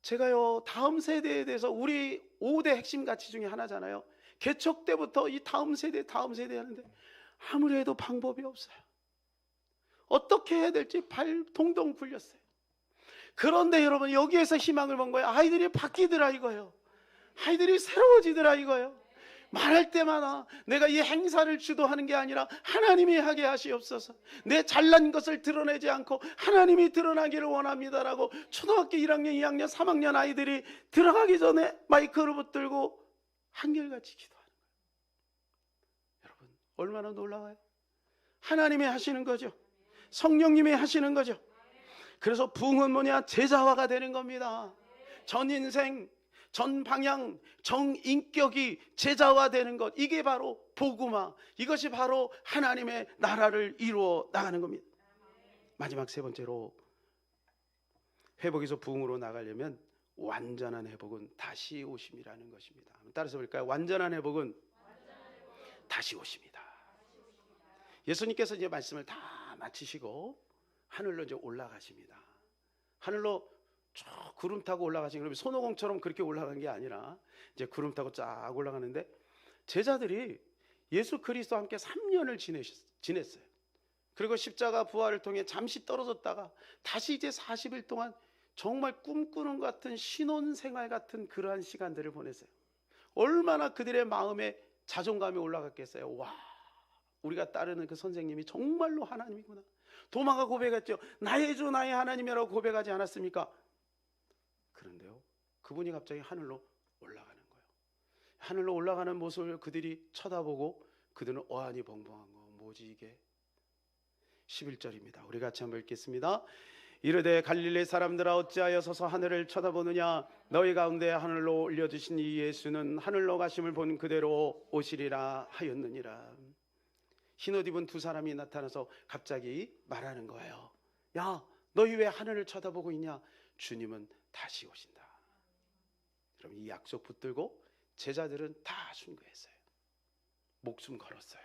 제가요 다음 세대에 대해서, 우리 5대 핵심 가치 중에 하나잖아요. 개척 때부터 이 다음 세대 하는데 아무리 해도 방법이 없어요. 어떻게 해야 될지 발 동동 굴렸어요. 그런데 여러분 여기에서 희망을 본 거예요. 아이들이 바뀌더라 이거예요. 아이들이 새로워지더라 이거예요. 말할 때마다 내가 이 행사를 주도하는 게 아니라 하나님이 하게 하시옵소서. 내 잘난 것을 드러내지 않고 하나님이 드러나기를 원합니다라고 초등학교 1학년, 2학년, 3학년 아이들이 들어가기 전에 마이크를 붙들고 한결같이 기도하는 거예요. 여러분, 얼마나 놀라워요. 하나님이 하시는 거죠. 성령님이 하시는 거죠. 그래서 부흥은 뭐냐? 제자화가 되는 겁니다. 전 인생, 전 방향, 정 인격이 제자화되는 것, 이게 바로 복음화, 이것이 바로 하나님의 나라를 이루어 나가는 겁니다. 마지막 세 번째로, 회복에서 부흥으로 나가려면 완전한 회복은 다시 오심이라는 것입니다. 따라서 볼까요? 완전한 회복은 다시 오십니다. 예수님께서 이제 말씀을 다 마치시고 하늘로 이제 올라가십니다. 하늘로 쭉 구름 타고 올라가시고, 그러면 손오공처럼 그렇게 올라간 게 아니라 이제 구름 타고 쫙 올라가는데, 제자들이 예수 그리스도와 함께 3년을 지냈어요. 그리고 십자가 부활을 통해 잠시 떨어졌다가 다시 이제 40일 동안 정말 꿈꾸는 것 같은 신혼생활 같은 그러한 시간들을 보냈어요. 얼마나 그들의 마음에 자존감이 올라갔겠어요. 와, 우리가 따르는 그 선생님이 정말로 하나님이구나. 도마가 고백했죠. 나의 주 나의 하나님이라고 고백하지 않았습니까? 그런데요, 그분이 갑자기 하늘로 올라가는 거예요. 하늘로 올라가는 모습을 그들이 쳐다보고 그들은 어안이 벙벙한 거, 뭐지 이게? 11절입니다. 우리 같이 한번 읽겠습니다. 이르되 갈릴리 사람들아 어찌하여 서서 하늘을 쳐다보느냐? 너희 가운데 하늘로 올려주신 이 예수는 하늘로 가심을 본 그대로 오시리라 하였느니라. 흰옷 입은 두 사람이 나타나서 갑자기 말하는 거예요. 야, 너희 왜 하늘을 쳐다보고 있냐? 주님은 다시 오신다. 여러분, 이 약속 붙들고 제자들은 다 순교했어요. 목숨 걸었어요.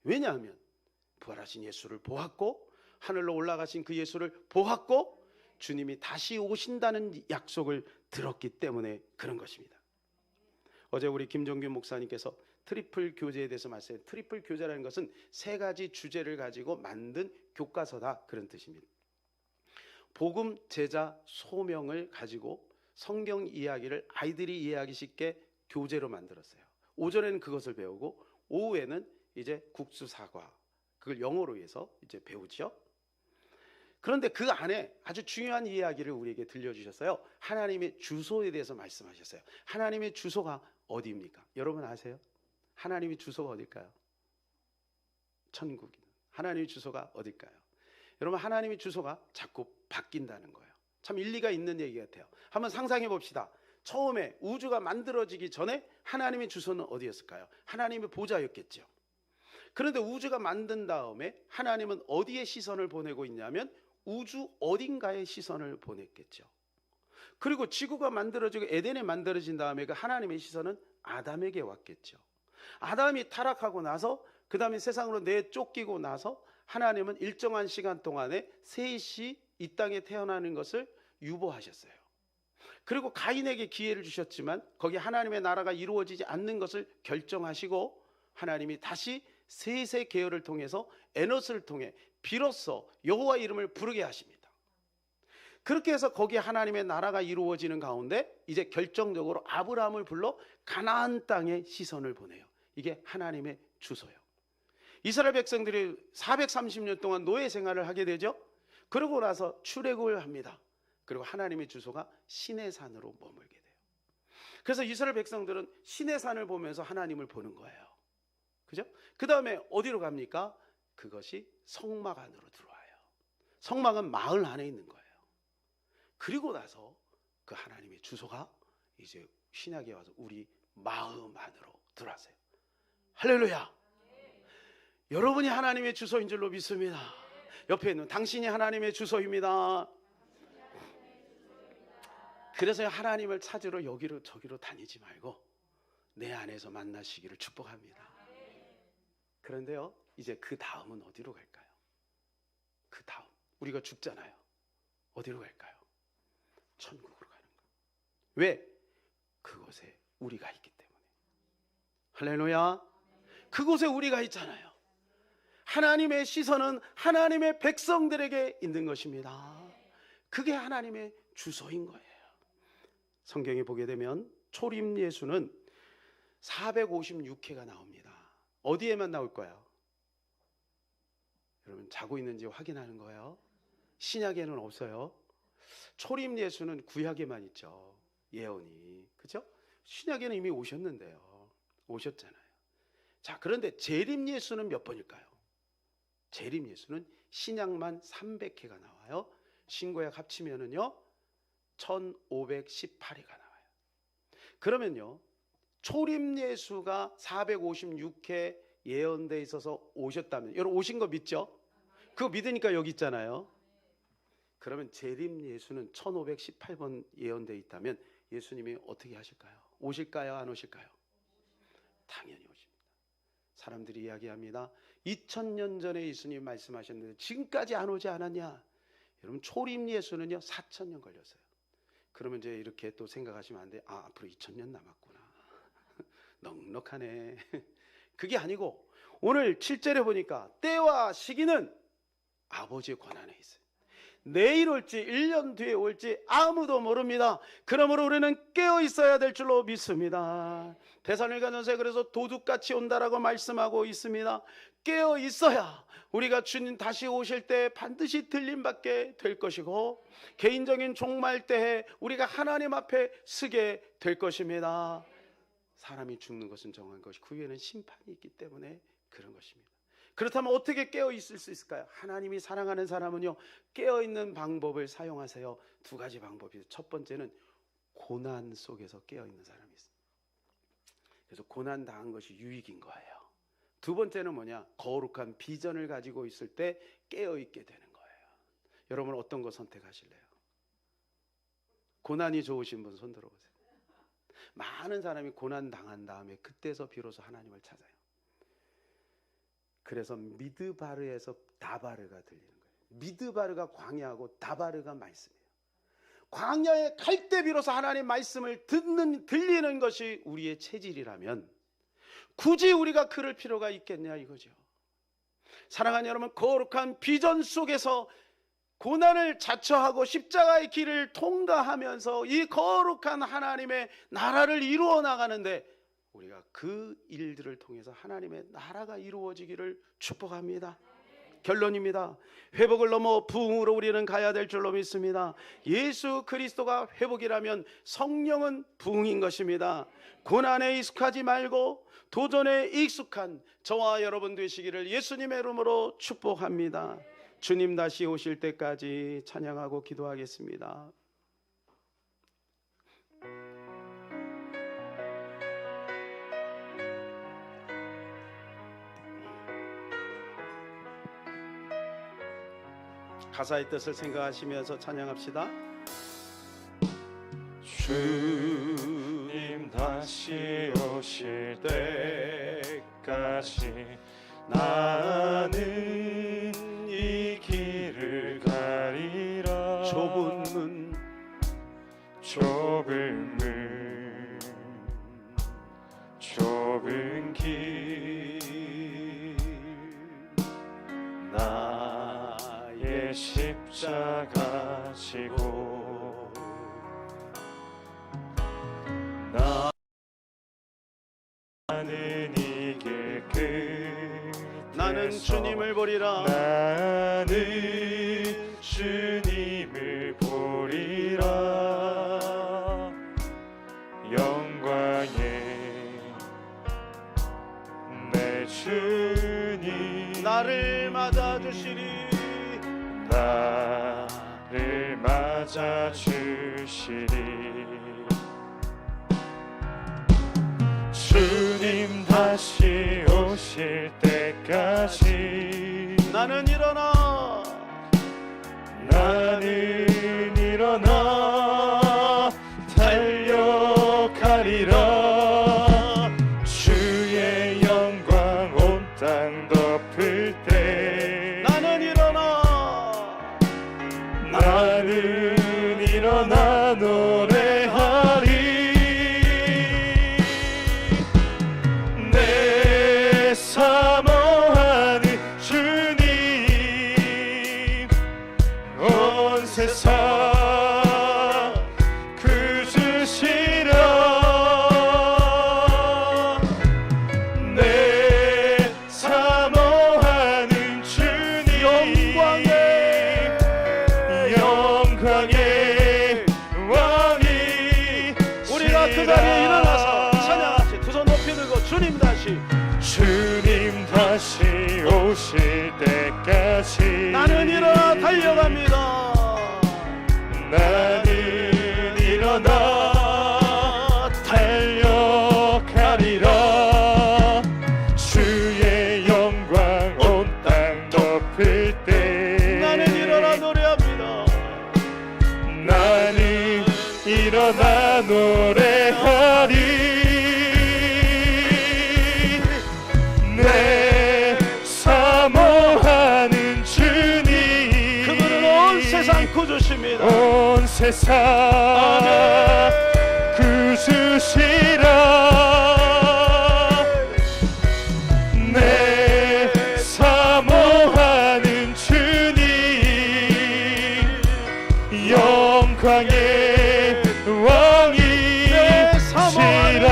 왜냐하면 부활하신 예수를 보았고, 하늘로 올라가신 그 예수를 보았고, 주님이 다시 오신다는 약속을 들었기 때문에 그런 것입니다. 어제 우리 김종균 목사님께서 트리플 교제에 대해서 말씀했어요. 트리플 교제라는 것은 세 가지 주제를 가지고 만든 교과서다, 그런 뜻입니다. 복음, 제자, 소명을 가지고 성경 이야기를 아이들이 이해하기 쉽게 교재로 만들었어요. 오전에는 그것을 배우고 오후에는 이제 국수, 사과, 그걸 영어로 해서 이제 배우죠. 그런데 그 안에 아주 중요한 이야기를 우리에게 들려주셨어요. 하나님의 주소에 대해서 말씀하셨어요. 하나님의 주소가 어디입니까? 여러분 아세요? 하나님의 주소가 어딜까요? 천국이다. 하나님의 주소가 어딜까요? 여러분, 하나님의 주소가 자꾸 바뀐다는 거예요. 참 일리가 있는 얘기 같아요. 한번 상상해 봅시다. 처음에 우주가 만들어지기 전에 하나님의 주소는 어디였을까요? 하나님의 보좌였겠죠. 그런데 우주가 만든 다음에 하나님은 어디에 시선을 보내고 있냐면 우주 어딘가에 시선을 보냈겠죠. 그리고 지구가 만들어지고 에덴에 만들어진 다음에 그 하나님의 시선은 아담에게 왔겠죠. 아담이 타락하고 나서 그 다음에 세상으로 내쫓기고 나서 하나님은 일정한 시간 동안에 셋이 이 땅에 태어나는 것을 유보하셨어요. 그리고 가인에게 기회를 주셨지만 거기 하나님의 나라가 이루어지지 않는 것을 결정하시고 하나님이 다시 셋의 계열을 통해서 에노스를 통해 비로소 여호와 이름을 부르게 하십니다. 그렇게 해서 거기에 하나님의 나라가 이루어지는 가운데 이제 결정적으로 아브라함을 불러 가나안 땅에 시선을 보내요. 이게 하나님의 주소예요. 이스라엘 백성들이 430년 동안 노예 생활을 하게 되죠. 그러고 나서 출애굽을 합니다. 그리고 하나님의 주소가 시내산으로 머물게 돼요. 그래서 이스라엘 백성들은 시내산을 보면서 하나님을 보는 거예요. 그죠? 그 다음에 어디로 갑니까? 그것이 성막 안으로 들어와요. 성막은 마을 안에 있는 거예요. 그리고 나서 그 하나님의 주소가 이제 신약에 와서 우리 마음 안으로 들어왔어요. 할렐루야. 여러분이 하나님의 주소인 줄로 믿습니다. 옆에 있는 당신이 하나님의 주소입니다. 그래서 하나님을 찾으러 여기로 저기로 다니지 말고 내 안에서 만나시기를 축복합니다. 그런데요, 이제 그 다음은 어디로 갈까요? 그 다음 우리가 죽잖아요. 어디로 갈까요? 천국으로 가는 거예요. 왜? 그곳에 우리가 있기 때문에. 할렐루야. 그곳에 우리가 있잖아요. 하나님의 시선은 하나님의 백성들에게 있는 것입니다. 그게 하나님의 주소인 거예요. 성경에 보게 되면 초림 예수는 456회가 나옵니다. 어디에만 나올 거예요? 여러분 자고 있는지 확인하는 거예요. 신약에는 없어요. 초림 예수는 구약에만 있죠. 예언이. 그렇죠? 신약에는 이미 오셨는데요. 오셨잖아요. 자, 그런데 재림 예수는 몇 번일까요? 재림 예수는 신약만 300회가 나와요. 신구약 합치면은요 1518회가 나와요. 그러면요 초림 예수가 456회 예언돼 있어서 오셨다면, 여러분 오신 거 믿죠? 그거 믿으니까 여기 있잖아요. 그러면 재림 예수는 1518번 예언돼 있다면 예수님이 어떻게 하실까요? 오실까요? 안 오실까요? 당연히 오십니다. 사람들이 이야기합니다. 2000년 전에 예수님이 말씀하셨는데 지금까지 안 오지 않았냐? 여러분 초림 예수는요 4000년 걸렸어요. 그러면 이제 이렇게 또 생각하시면 안 돼요. 아, 앞으로 2000년 남았구나. 넉넉하네. 그게 아니고 오늘 7절에 보니까 때와 시기는 아버지의 권한에 있어요. 내일 올지 1년 뒤에 올지 아무도 모릅니다. 그러므로 우리는 깨어 있어야 될 줄로 믿습니다. 데살로니가전서에 그래서 도둑같이 온다라고 말씀하고 있습니다. 깨어 있어야 우리가 주님 다시 오실 때 반드시 들림받게 될 것이고 개인적인 종말 때에 우리가 하나님 앞에 서게 될 것입니다. 사람이 죽는 것은 정한 것이 그 위에는 심판이 있기 때문에 그런 것입니다. 그렇다면 어떻게 깨어 있을 수 있을까요? 하나님이 사랑하는 사람은요 깨어 있는 방법을 사용하세요. 두 가지 방법이에요. 첫 번째는 고난 속에서 깨어 있는 사람이 있어요. 그래서 고난 당한 것이 유익인 거예요. 두 번째는 뭐냐? 거룩한 비전을 가지고 있을 때 깨어 있게 되는 거예요. 여러분 어떤 거 선택하실래요? 고난이 좋으신 분 손 들어보세요. 많은 사람이 고난 당한 다음에 그때서 비로소 하나님을 찾아요. 그래서 미드바르에서 다바르가 들리는 거예요. 미드바르가 광야하고 다바르가 말씀이에요. 광야에 갈 때 비로소 하나님 말씀을 들리는 것이 우리의 체질이라면 굳이 우리가 그럴 필요가 있겠냐 이거죠. 사랑하는 여러분, 거룩한 비전 속에서 고난을 자처하고 십자가의 길을 통과하면서 이 거룩한 하나님의 나라를 이루어 나가는데 우리가 그 일들을 통해서 하나님의 나라가 이루어지기를 축복합니다. 결론입니다. 회복을 넘어 부흥으로 우리는 가야 될 줄로 믿습니다. 예수 그리스도가 회복이라면 성령은 부흥인 것입니다. 고난에 익숙하지 말고 도전에 익숙한 저와 여러분 되시기를 예수님의 이름으로 축복합니다. 주님 다시 오실 때까지 찬양하고 기도하겠습니다. 가사의 뜻을 생각하시면서 찬양합시다. 주님 다시 오실 때까지 나는 이 길을 가리라. 좁은 문 좁은 길 나의 십자가 지고 나는 이 길 끝에서 나는 주님을 보리라. 나는 주님을 보리라. 영광의 내 주님 나를 맞아주시리. 나를 맞아주시리. 주님 다시 오실 때까지 나는 일어나 달려가리라. 주의 영광 온 땅 덮을 때 나는 일어나 노래하리. 내 사모하는 주님 그 자리에 일어나서 찬양하시. 두 손 높이 들고 주님 다시 오실 때까지 나는 일어나 달려갑니다. 나는 일어나 달려가리라. 주의 영광 온 땅 덮을 때 나는 일어나 노래합니다. 나는 일어나 노래하리. 내 사모하는 주님 그분은 온 세상 구주십니다. 온 세상 구주시라. 내 사모하는 주님 영광의 왕이시라.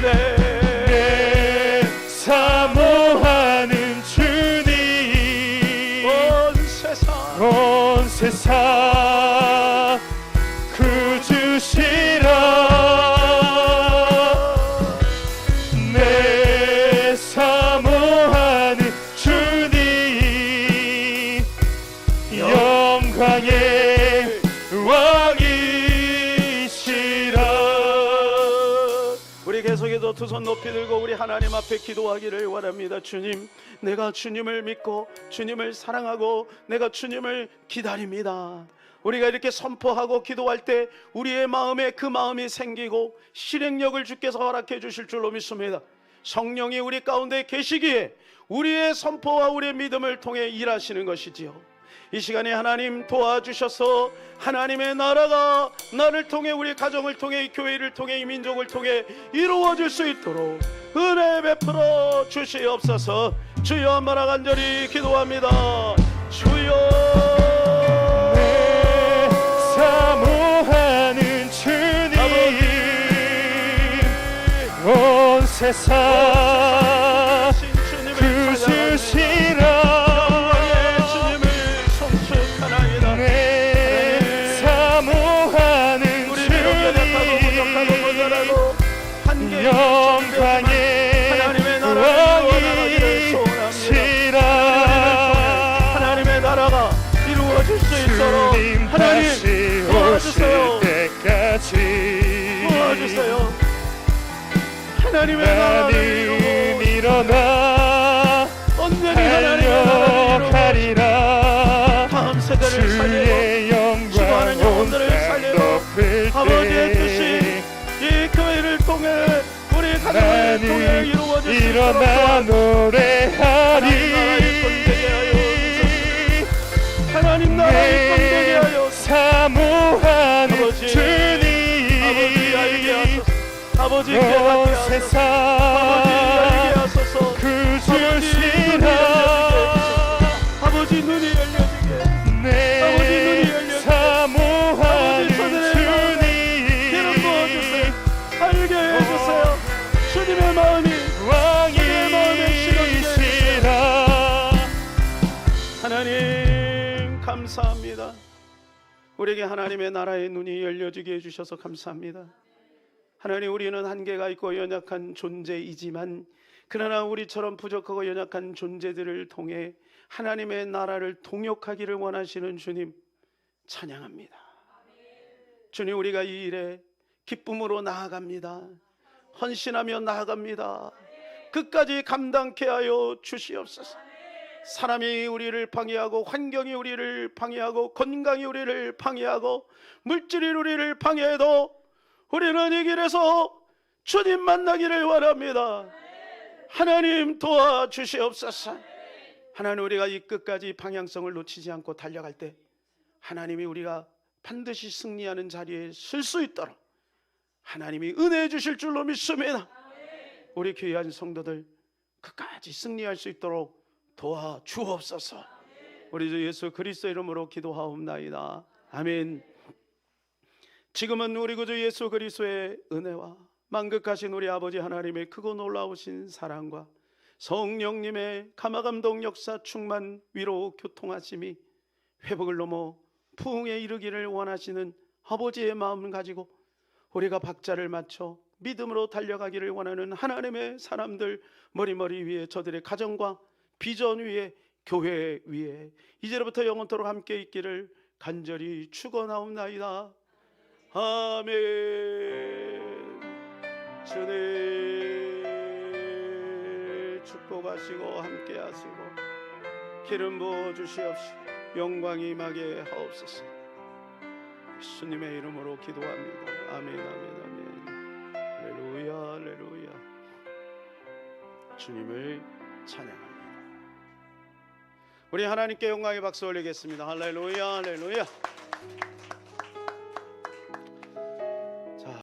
내 사모하는 주님 온 세상 구주시라. 내 사모하는 주님 영광의 왕이시라. 우리 계속해서 두 손 높이 들고 우리 하나님 앞에 기도하기를 원합니다. 주님, 내가 주님을 믿고 주님을 사랑하고 내가 주님을 기다립니다. 우리가 이렇게 선포하고 기도할 때 우리의 마음에 그 마음이 생기고 실행력을 주께서 허락해 주실 줄로 믿습니다. 성령이 우리 가운데 계시기에 우리의 선포와 우리의 믿음을 통해 일하시는 것이지요. 이 시간에 하나님 도와주셔서 하나님의 나라가 나를 통해 우리 가정을 통해 이 교회를 통해 이 민족을 통해 이루어질 수 있도록 은혜 베풀어 주시옵소서. 주여 한번 간절히 기도합니다. 주여 사모하는 주님 온 세상 구주시라. 주님을 송축하나이다. 내 사모하는 우리 부족하고 모자라고 한계 영광의 하나님의 나라가 이루어지기를 소원합니다. 하나님의 나라가 이루어질 수 있도록 주님 하나님 다시 도와주세요. 오실 때까지 도와주세요. 하나님의 나라를 나는 이루고 일어나 온전히 하나님의 나라를 이루고 달려가리라. 다음 세대를 살리고 주의 영광 수고하는 온 영혼들을 땅 살리고 덮을 아버지의 때 뜻이 이 교회를 통해 우리 가정을 통해 나는 이루어질 수 있도록 일어나 노래하리. 하나님 나라의 건되게 하여 사모하는 아버지, 주님 아버지 알게 하소서. 아버지 온 깨닫게 하소서. 세상 아버지 알게 하소서. 구주시라. 아버지 눈이 열려지게 내 아버지 눈이 열려지게 사모하는 아버지 저들의 마음에 기름 부어주세요. 알게 해주세요. 주님의 마음이 왕이시라. 하나님 감사합니다. 우리에게 하나님의 나라의 눈이 열려지게 해주셔서 감사합니다. 하나님, 우리는 한계가 있고 연약한 존재이지만 그러나 우리처럼 부족하고 연약한 존재들을 통해 하나님의 나라를 동역하기를 원하시는 주님 찬양합니다. 주님, 우리가 이 일에 기쁨으로 나아갑니다. 헌신하며 나아갑니다. 끝까지 감당케 하여 주시옵소서. 사람이 우리를 방해하고 환경이 우리를 방해하고 건강이 우리를 방해하고 물질이 우리를 방해해도 우리는 이 길에서 주님 만나기를 원합니다. 하나님 도와주시옵소서. 하나님, 우리가 이 끝까지 방향성을 놓치지 않고 달려갈 때 하나님이 우리가 반드시 승리하는 자리에 설 수 있도록 하나님이 은혜해 주실 줄로 믿습니다. 우리 귀한 성도들 끝까지 승리할 수 있도록 도와주옵소서. 우리 주 예수 그리스도 이름으로 기도하옵나이다. 아멘. 지금은 우리 구주 예수 그리스도의 은혜와 만극하신 우리 아버지 하나님의 크고 놀라우신 사랑과 성령님의 감화감동 역사 충만 위로 교통하심이 회복을 넘어 부흥에 이르기를 원하시는 아버지의 마음을 가지고 우리가 박자를 맞춰 믿음으로 달려가기를 원하는 하나님의 사람들, 머리머리 위에 저들의 가정과 비전 위에 교회 위에 이제로부터 영원토록 함께 있기를 간절히 축원하옵나이다. 아멘. 주님 축복하시고 함께하시고 기름 부어 주시옵시고 영광이 임하게 하옵소서. 예수님의 이름으로 기도합니다. 아멘, 아멘, 아멘. 할렐루야, 할렐루야. 주님을 찬양합니다. 우리 하나님께 영광의 박수 올리겠습니다. 할렐루야, 할렐루야.